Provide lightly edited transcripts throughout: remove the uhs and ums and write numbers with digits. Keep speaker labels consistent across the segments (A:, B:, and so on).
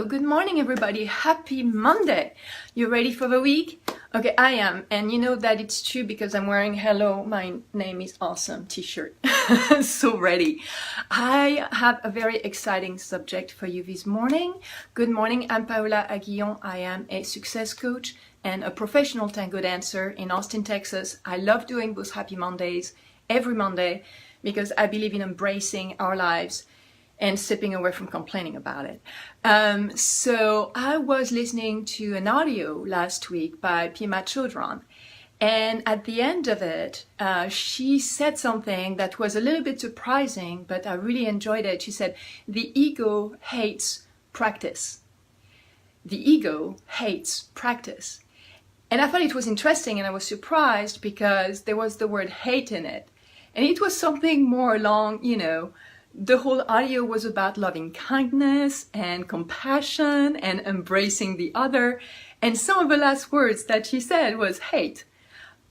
A: good morning everybody. Happy Monday. You ready for the week? Okay, I am, and you know that it's true because I'm wearing "Hello, my name is awesome" t-shirt. So ready. I have a very exciting subject for you this morning. Good morning, I'm Paola Aguillon. I am a success coach and a professional tango dancer in Austin, Texas. I love doing those Happy Mondays every Monday because I believe in embracing our lives and stepping away from complaining about it. So I was listening to an audio last week by Pima Chodron, and at the end of it, she said something that was a little bit surprising, but I really enjoyed it. She said, "The ego hates practice. The ego hates practice." And I thought it was interesting, and I was surprised because there was the word hate in it. And it was something more along, the whole audio was about loving kindness and compassion and embracing the other. And some of the last words that she said was hate.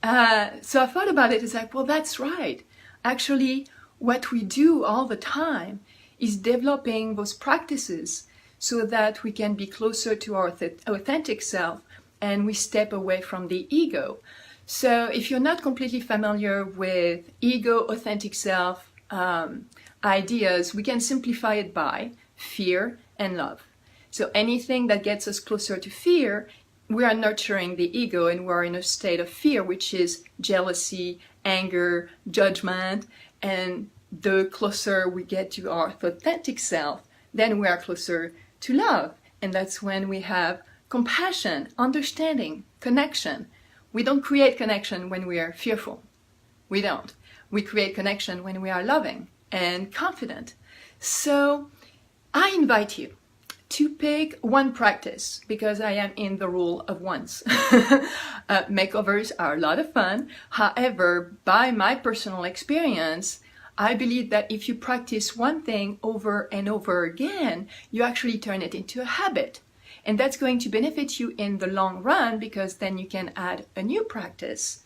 A: So I thought about it. It's like, well, that's right. Actually, what we do all the time is developing those practices so that we can be closer to our authentic self and we step away from the ego. So if you're not completely familiar with ego, authentic self, ideas, we can simplify it by fear and love. So anything that gets us closer to fear, we are nurturing the ego and we're in a state of fear, which is jealousy, anger, judgment. And the closer we get to our authentic self, then we are closer to love. And that's when we have compassion, understanding, connection. We don't create connection when we are fearful. We don't. We create connection when we are loving and confident. So I invite you to pick one practice because I am in the rule of ones. Makeovers are a lot of fun. However, by my personal experience, I believe that if you practice one thing over and over again, you actually turn it into a habit. And that's going to benefit you in the long run because then you can add a new practice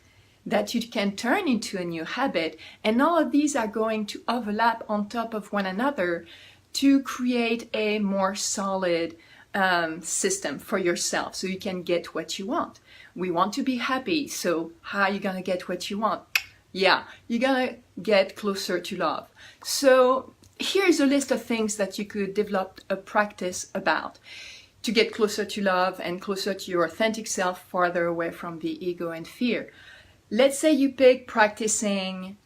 A: that you can turn into a new habit, and all of these are going to overlap on top of one another to create a more solid system for yourself so you can get what you want. We want to be happy, so how are you gonna get what you want? Yeah, you're gonna get closer to love. So here's a list of things that you could develop a practice about to get closer to love and closer to your authentic self, farther away from the ego and fear. Let's say you pick practicing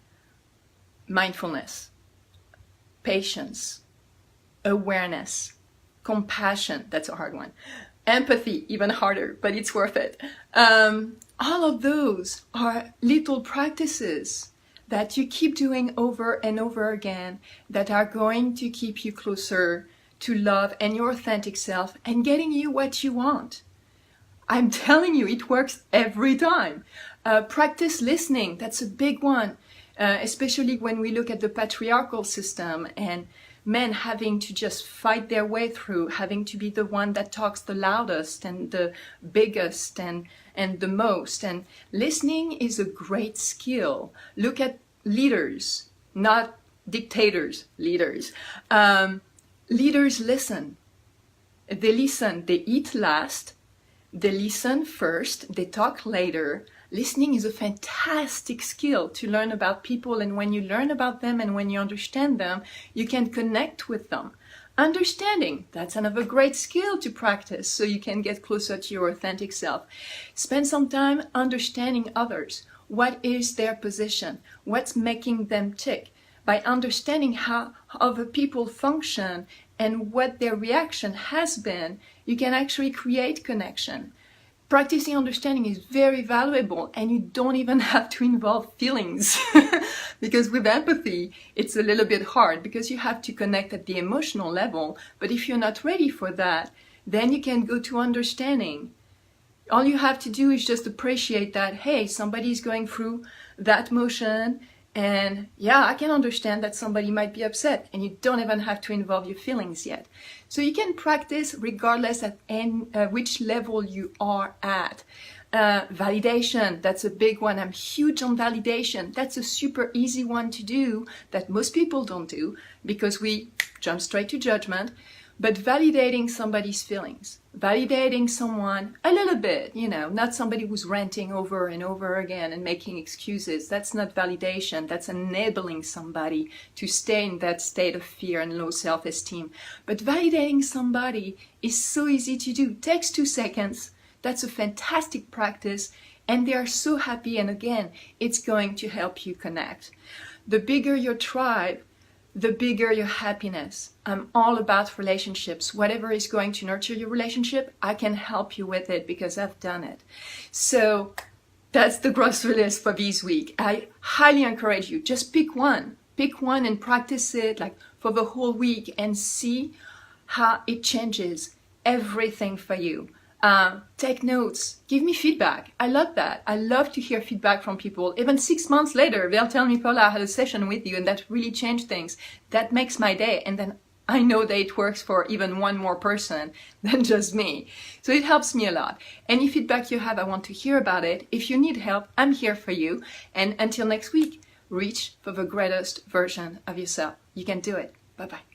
A: mindfulness, patience, awareness, compassion, that's a hard one, empathy, even harder, but it's worth it. All of those are little practices that you keep doing over and over again that are going to keep you closer to love and your authentic self and getting you what you want. I'm telling you, it works every time. Practice listening, that's a big one, especially when we look at the patriarchal system and men having to just fight their way through, having to be the one that talks the loudest and the biggest and the most. And listening is a great skill. Look at leaders, not dictators, leaders. Leaders listen. They listen, they eat last, they listen first, they talk later. Listening is a fantastic skill to learn about people, and when you learn about them and when you understand them, you can connect with them. Understanding, that's another great skill to practice so you can get closer to your authentic self. Spend some time understanding others. What is their position? What's making them tick? By understanding how other people function and what their reaction has been, you can actually create connection. Practicing understanding is very valuable, and you don't even have to involve feelings because with empathy it's a little bit hard because you have to connect at the emotional level. But if you're not ready for that, then you can go to understanding. All you have to do is just appreciate that, hey, somebody's going through that motion, and yeah, I can understand that somebody might be upset, and you don't even have to involve your feelings yet. So you can practice regardless at which level you are at. Validation, that's a big one. I'm huge on validation. That's a super easy one to do that most people don't do because we jump straight to judgment. but validating somebody's feelings, validating someone a little bit, not somebody who's ranting over and over again and making excuses. That's not validation. That's enabling somebody to stay in that state of fear and low self-esteem. But validating somebody is so easy to do. It takes 2 seconds. That's a fantastic practice, and they are so happy, and again, it's going to help you connect. The bigger your tribe, the bigger your happiness. I'm all about relationships. Whatever is going to nurture your relationship, I can help you with it because I've done it. So that's the grocery list for this week. I highly encourage you, just pick one and practice it like for the whole week and see how it changes everything for you. Take notes, give me feedback. I love that. I love to hear feedback from people. Even 6 months later, they'll tell me, Paula, I had a session with you and that really changed things. That makes my day. And then I know that it works for even one more person than just me. So it helps me a lot. Any feedback you have, I want to hear about it. If you need help, I'm here for you. And until next week, reach for the greatest version of yourself. You can do it. Bye-bye.